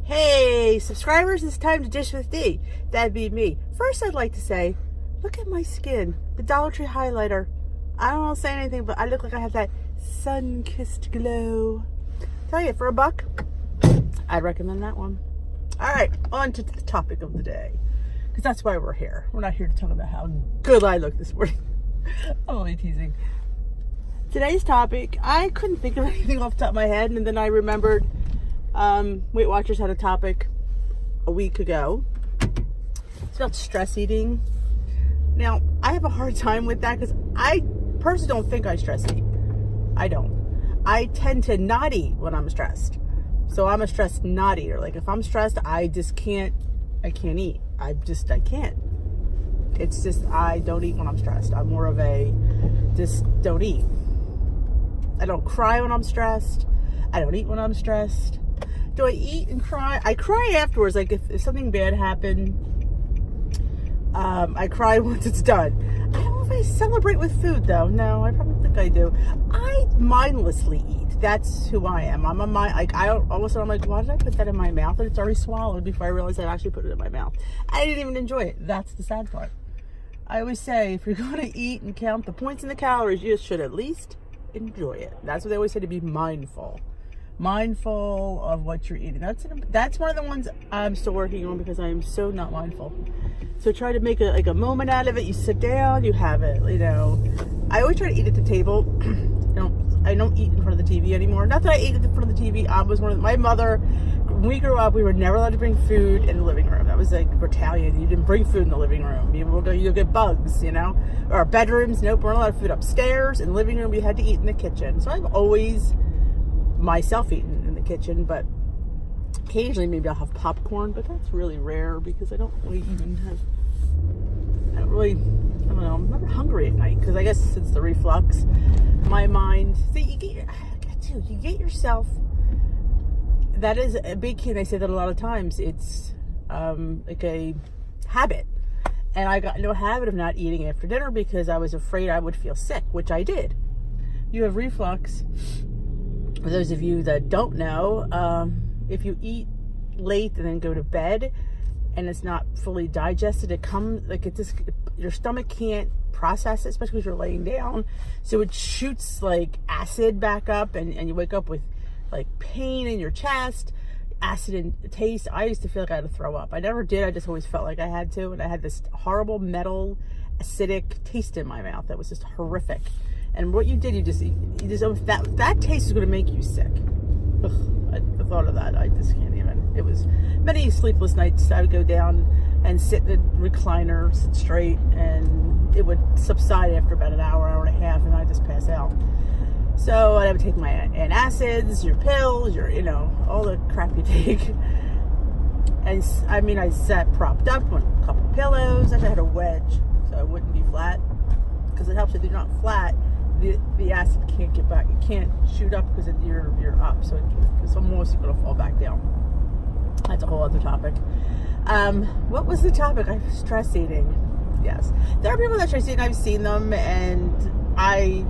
Hey, subscribers, it's time to dish with D. That'd be me. First, I'd like to say, look at my skin. The Dollar Tree highlighter. I don't want to say anything, but I look like I have that sun-kissed glow. Tell you, for $1, I'd recommend that one. All right, on to the topic of the day. Because that's why we're here. We're not here to talk about how good I look this morning. I'm only teasing. Today's topic, I couldn't think of anything off the top of my head, and then I remembered Weight Watchers had a topic a week ago. It's about stress eating. Now, I have a hard time with that because I personally don't think I stress eat. I don't. I tend to not eat when I'm stressed. So I'm a stressed not eater. Like if I'm stressed, I can't eat. I can't. It's just, I don't eat when I'm stressed. I'm more of a, just don't eat. I don't cry when I'm stressed. I don't eat when I'm stressed. Do I eat and cry? I cry afterwards. Like if something bad happened, I cry once it's done. I don't know if I celebrate with food though. No, I probably think I do. I mindlessly eat. That's who I am. I'm a mind. Like all of a sudden I'm like, why did I put that in my mouth? And it's already swallowed before I realized I actually put it in my mouth. I didn't even enjoy it. That's the sad part. I always say if you're going to eat and count the points and the calories, you should at least enjoy it. That's what they always say, to be mindful of what you're eating. That's one of the ones I'm still working on because I am so not mindful. So try to make a moment out of it. You sit down, you have it. You know, I always try to eat at the table. I don't eat in front of the TV anymore. Not that I ate in front of the TV. I was my mother. When we grew up, we were never allowed to bring food in the living room. That was like Italian. You didn't bring food in the living room. You'll get bugs, you know. Our bedrooms, nope, we're not allowed food upstairs. In the living room, we had to eat in the kitchen. So I've always myself eaten in the kitchen, but occasionally maybe I'll have popcorn, but that's really rare because I don't know, I'm never hungry at night because I guess since the reflux, my mind, you get yourself, that is a big key, and I say that a lot of times, it's like a habit, and I got no habit of not eating after dinner because I was afraid I would feel sick, which I did. You have reflux. For those of you that don't know, if you eat late and then go to bed and it's not fully digested, it comes like your stomach can't process it, especially if you're laying down. So it shoots like acid back up, and you wake up with like pain in your chest, acid and taste. I used to feel like I had to throw up. I never did. I just always felt like I had to, and I had this horrible metal acidic taste in my mouth that was just horrific. And what you did, you just that taste is going to make you sick. Ugh, the thought of that, I just can't even. It was many sleepless nights. I would go down and sit in the recliner, sit straight, and it would subside after about an hour and a half, and I'd just pass out. So I would take my antacids, your pills, all the crap you take. And I sat propped up on a couple of pillows. I had a wedge so I wouldn't be flat, because it helps if you're not flat. The acid can't get back. It can't shoot up because you're up. So it's almost going to fall back down. That's a whole other topic. What was the topic? Stress eating. Yes, there are people that stress eating. I've seen them, and I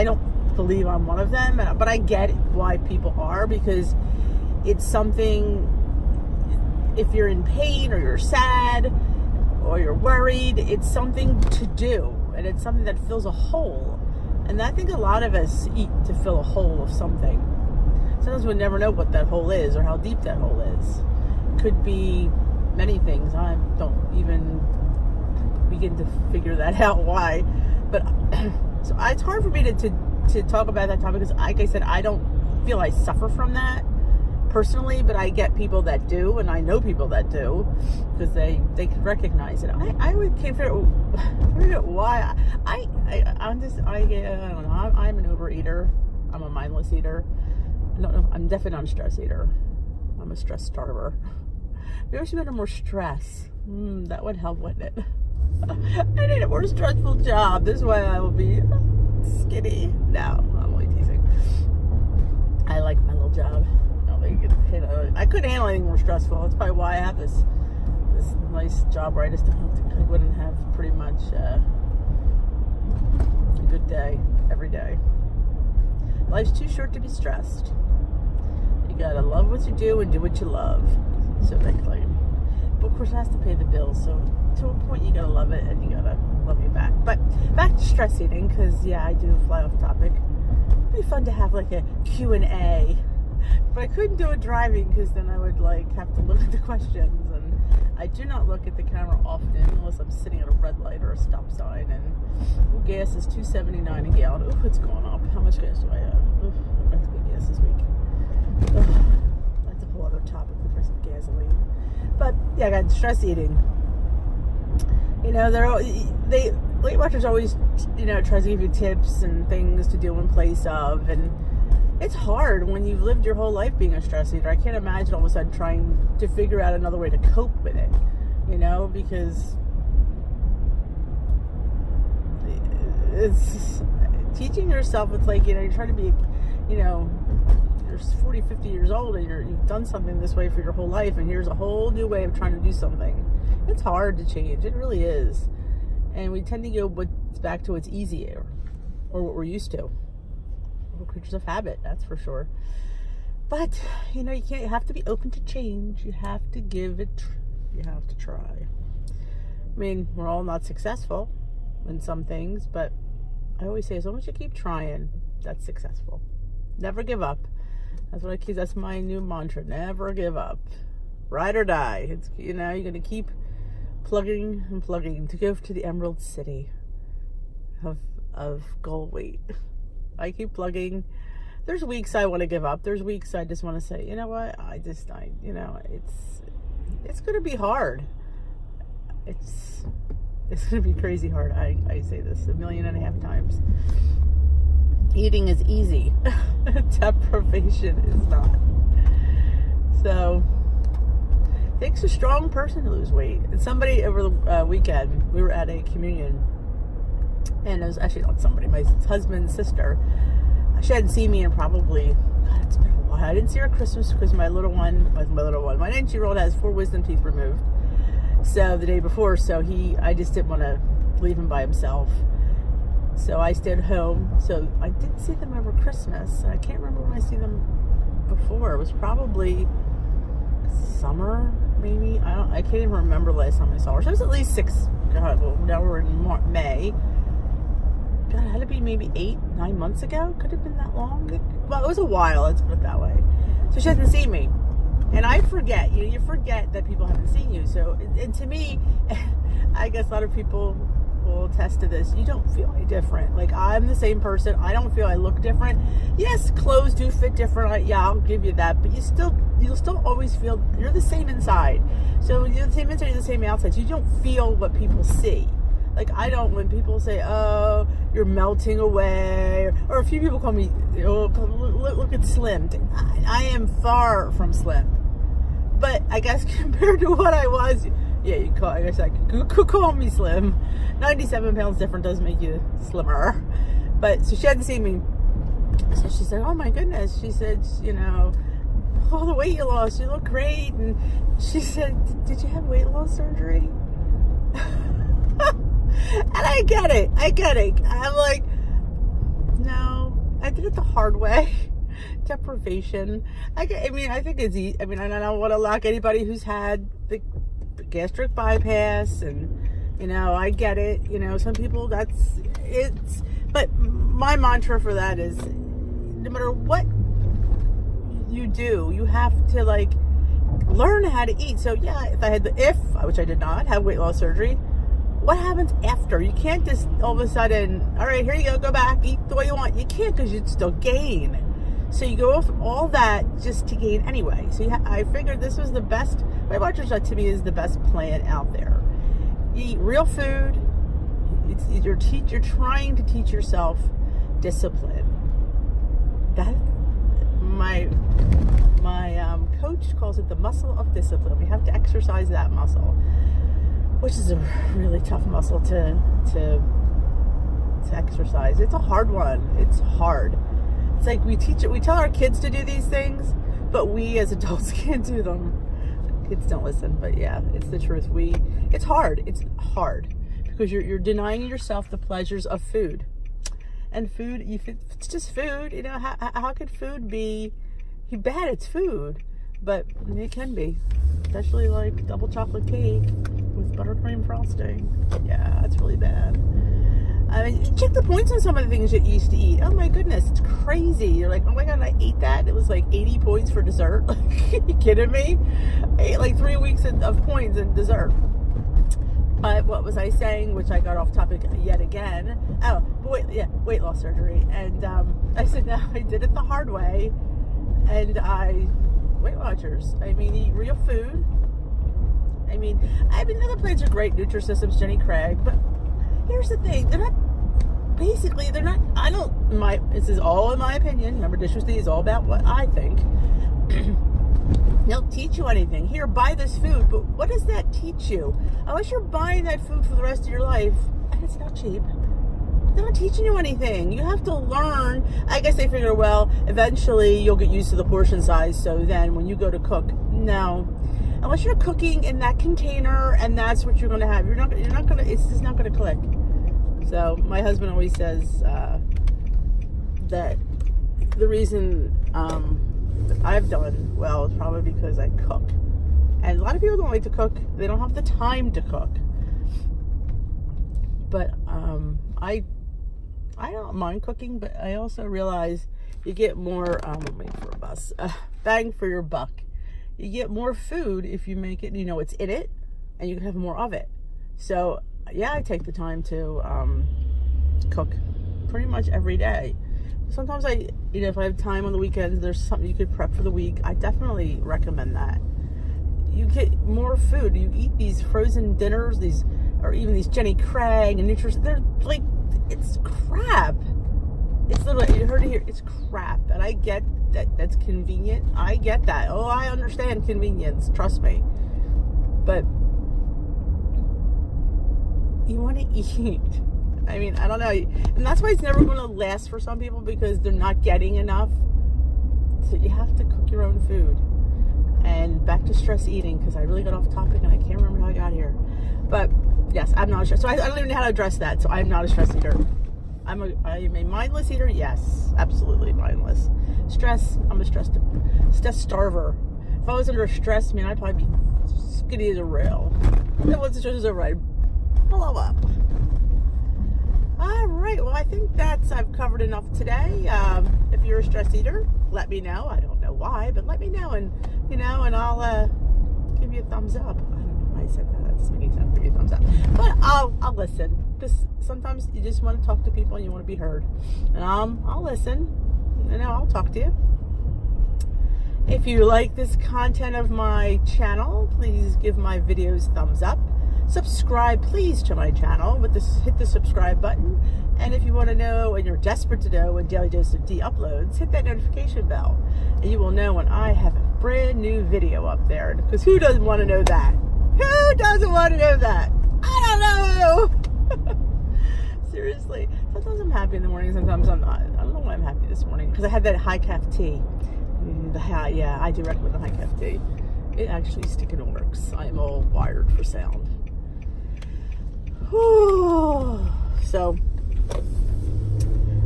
don't believe I'm one of them. But I get why people are, because it's something. If you're in pain or you're sad or you're worried, it's something to do, and it's something that fills a hole. And I think a lot of us eat to fill a hole of something. Sometimes we never know what that hole is or how deep that hole is. It could be many things. I don't even begin to figure that out why. But so it's hard for me to talk about that topic because, like I said, I don't feel I suffer from that personally, but I get people that do, and I know people that do, because they can recognize it. I can't figure out why. I don't know. I'm an overeater. I'm a mindless eater. I don't know. I'm definitely not a stress eater. I'm a stress starver. Maybe I should have more stress. That would help, wouldn't it? I need a more stressful job. This way I will be skinny. No, I'm only teasing. I like my little job. I couldn't handle anything more stressful. That's probably why I have this nice job where I just don't think I wouldn't have pretty much a good day every day. Life's too short to be stressed. You gotta love what you do and do what you love. So they claim. But of course, it has to pay the bills. So to a point, you gotta love it and you gotta love you back. But back to stress eating, because yeah, I do fly off topic. It'd be fun to have like a Q&A. But I couldn't do it driving, because then I would like have to look at the questions, and I do not look at the camera often unless I'm sitting at a red light or a stop sign. And gas is $2.79 a gallon. Ooh, it's going up. How much gas do I have? Ooh, I have to get gas this week. Ugh, that's a whole other topic, the price of gasoline. But yeah, I got stress eating. You know, Weight Watchers always, tries to give you tips and things to do in place of, and it's hard when you've lived your whole life being a stress eater. I can't imagine all of a sudden trying to figure out another way to cope with it, because it's teaching yourself. It's like, you're trying to be, you're 40, 50 years old and you've done something this way for your whole life, and here's a whole new way of trying to do something. It's hard to change. It really is. And we tend to go back to what's easier or what we're used to. We're creatures of habit, that's for sure. But, you have to be open to change. You have to give it, you have to try. I mean, we're all not successful in some things, but I always say, as long as you keep trying, that's successful. Never give up. That's my new mantra. Never give up. Ride or die. It's, you're going to keep plugging and plugging to go to the Emerald City of goal weight. I keep plugging. There's weeks I want to give up. There's weeks I just want to say, you know what? It's going to be hard. It's going to be crazy hard. I say this 1.5 million times. Eating is easy. Deprivation is not. So, it takes a strong person to lose weight. And somebody over the weekend, we were at a communion, and it was actually not somebody, my husband's sister. She hadn't seen me in probably, God, it's been a while. I didn't see her at Christmas because my 19-year-old has 4 wisdom teeth removed. So the day before, I just didn't want to leave him by himself. So I stayed home. So I didn't see them over Christmas. I can't remember when I see them before. It was probably summer, maybe. I can't even remember the last time I saw her. So it was at least 6. God, well, now we're in May. God, it had to be maybe 8, 9 months ago. Could have been that long. Well, it was a while. Let's put it that way. So she hasn't seen me, and I forget. You forget that people haven't seen you. So, and to me, I guess a lot of people will attest to this. You don't feel any different. Like, I'm the same person. I don't feel I look different. Yes, clothes do fit different. Yeah, I'll give you that. But you'll still always feel you're the same inside. So you're the same inside, you're the same outside. So you don't feel what people see. Like, I don't, when people say, oh, you're melting away, or a few people call me, look at slim. I am far from slim. But I guess compared to what I was, yeah, I guess I could call me slim. 97 pounds different does make you slimmer. But, so she hadn't seen me. So she said, oh my goodness. She said, all the weight you lost, you look great. And she said, did you have weight loss surgery? And I get it. I'm like, no, I did it the hard way. Deprivation. I think it's easy. I don't want to lack anybody who's had the gastric bypass, and, I get it. Some people, but my mantra for that is, no matter what you do, you have to, learn how to eat. So, yeah, which I did not have weight loss surgery, what happens after? You can't just all of a sudden, all right, here you go back, eat the way you want. You can't, because you'd still gain. So you go off all that just to gain anyway. So I figured this was the best. Weight Watchers, to me, is the best plan out there. You eat real food. You're trying to teach yourself discipline. That my coach calls it the muscle of discipline. We have to exercise that muscle, which is a really tough muscle to exercise. It's a hard one. It's hard. It's like we tell our kids to do these things, but we as adults can't do them. Kids don't listen, but yeah, it's the truth. It's hard. It's hard because you're denying yourself the pleasures of food. And food, if it's just food, how could food be bad. It's food, but it can be, especially like double chocolate cake with buttercream frosting. Yeah, it's really bad. I mean, check the points on some of the things that you used to eat. Oh my goodness, it's crazy. You're like, oh my God, I ate that. It was like 80 points for dessert. Like, are you kidding me? I ate like 3 weeks of points in dessert. But what was I saying? Which I got off topic yet again. Oh, weight loss surgery. And I said, no, I did it the hard way. And Weight Watchers. I mean, eat real food. I mean, other plans are great. Nutrisystems, Jenny Craig, but here's the thing, this is all in my opinion. Remember, Dish with D is all about what I think. They don't teach you anything. Here, buy this food, but what does that teach you? Unless you're buying that food for the rest of your life, and it's not cheap, they're not teaching you anything. You have to learn. I guess they figure, well, eventually you'll get used to the portion size, so then when you go to cook, no. Unless you're cooking in that container and that's what you're going to have, it's just not going to click. So my husband always says that the reason I've done well is probably because I cook. And a lot of people don't like to cook. They don't have the time to cook. But I don't mind cooking, but I also realize you get more, I'm waiting for a bus, bang for your buck. You get more food if you make it, you know it's in it, and you can have more of it. So, yeah, I take the time to cook pretty much every day. Sometimes if I have time on the weekends, there's something you could prep for the week. I definitely recommend that. You get more food. You eat these frozen dinners, or even these Jenny Craig and nutrition. They're like, it's crap. It's literally, you heard it here, it's crap. And I get that's convenient. I get that. Oh, I understand convenience. Trust me. But you want to eat. I mean, I don't know. And that's why it's never going to last for some people, because they're not getting enough. So you have to cook your own food. And back to stress eating, because I really got off topic and I can't remember how I got here. But yes, I'm not a stress. So I don't even know how to address that. So I'm not a stress eater. I am a mindless eater. Yes, absolutely mindless. Stress. I'm a stress starver. If I was under stress, man, I'd probably be skinny as a rail. And once the stress is over, I'd blow up. All right. Well, I think I've covered enough today. If you're a stress eater, let me know. I don't know why, but let me know, and I'll give you a thumbs up. I don't know why I said that. That doesn't make sense. Give you a thumbs up, but I'll listen. Because sometimes you just want to talk to people and you want to be heard, and I'll listen. I'll talk to you. If you like this content of my channel, please give my videos thumbs up. Subscribe, please, to my channel. Hit the subscribe button. And if you want to know, and you're desperate to know when Daily Dose of D uploads, hit that notification bell, and you will know when I have a brand new video up there. Because who doesn't want to know that? Who doesn't want to know that? I don't know. Seriously. Sometimes I'm happy in the morning, sometimes I'm not. I don't know why I'm happy this morning. Because I had that high calf tea. Yeah, I do recommend the high calf tea. It actually sticking works. I am all wired for sound. So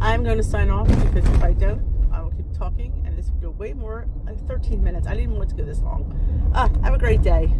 I'm going to sign off, because if I don't, I will keep talking, and this will go way more, like 13 minutes. I didn't even want it to go this long. Have a great day.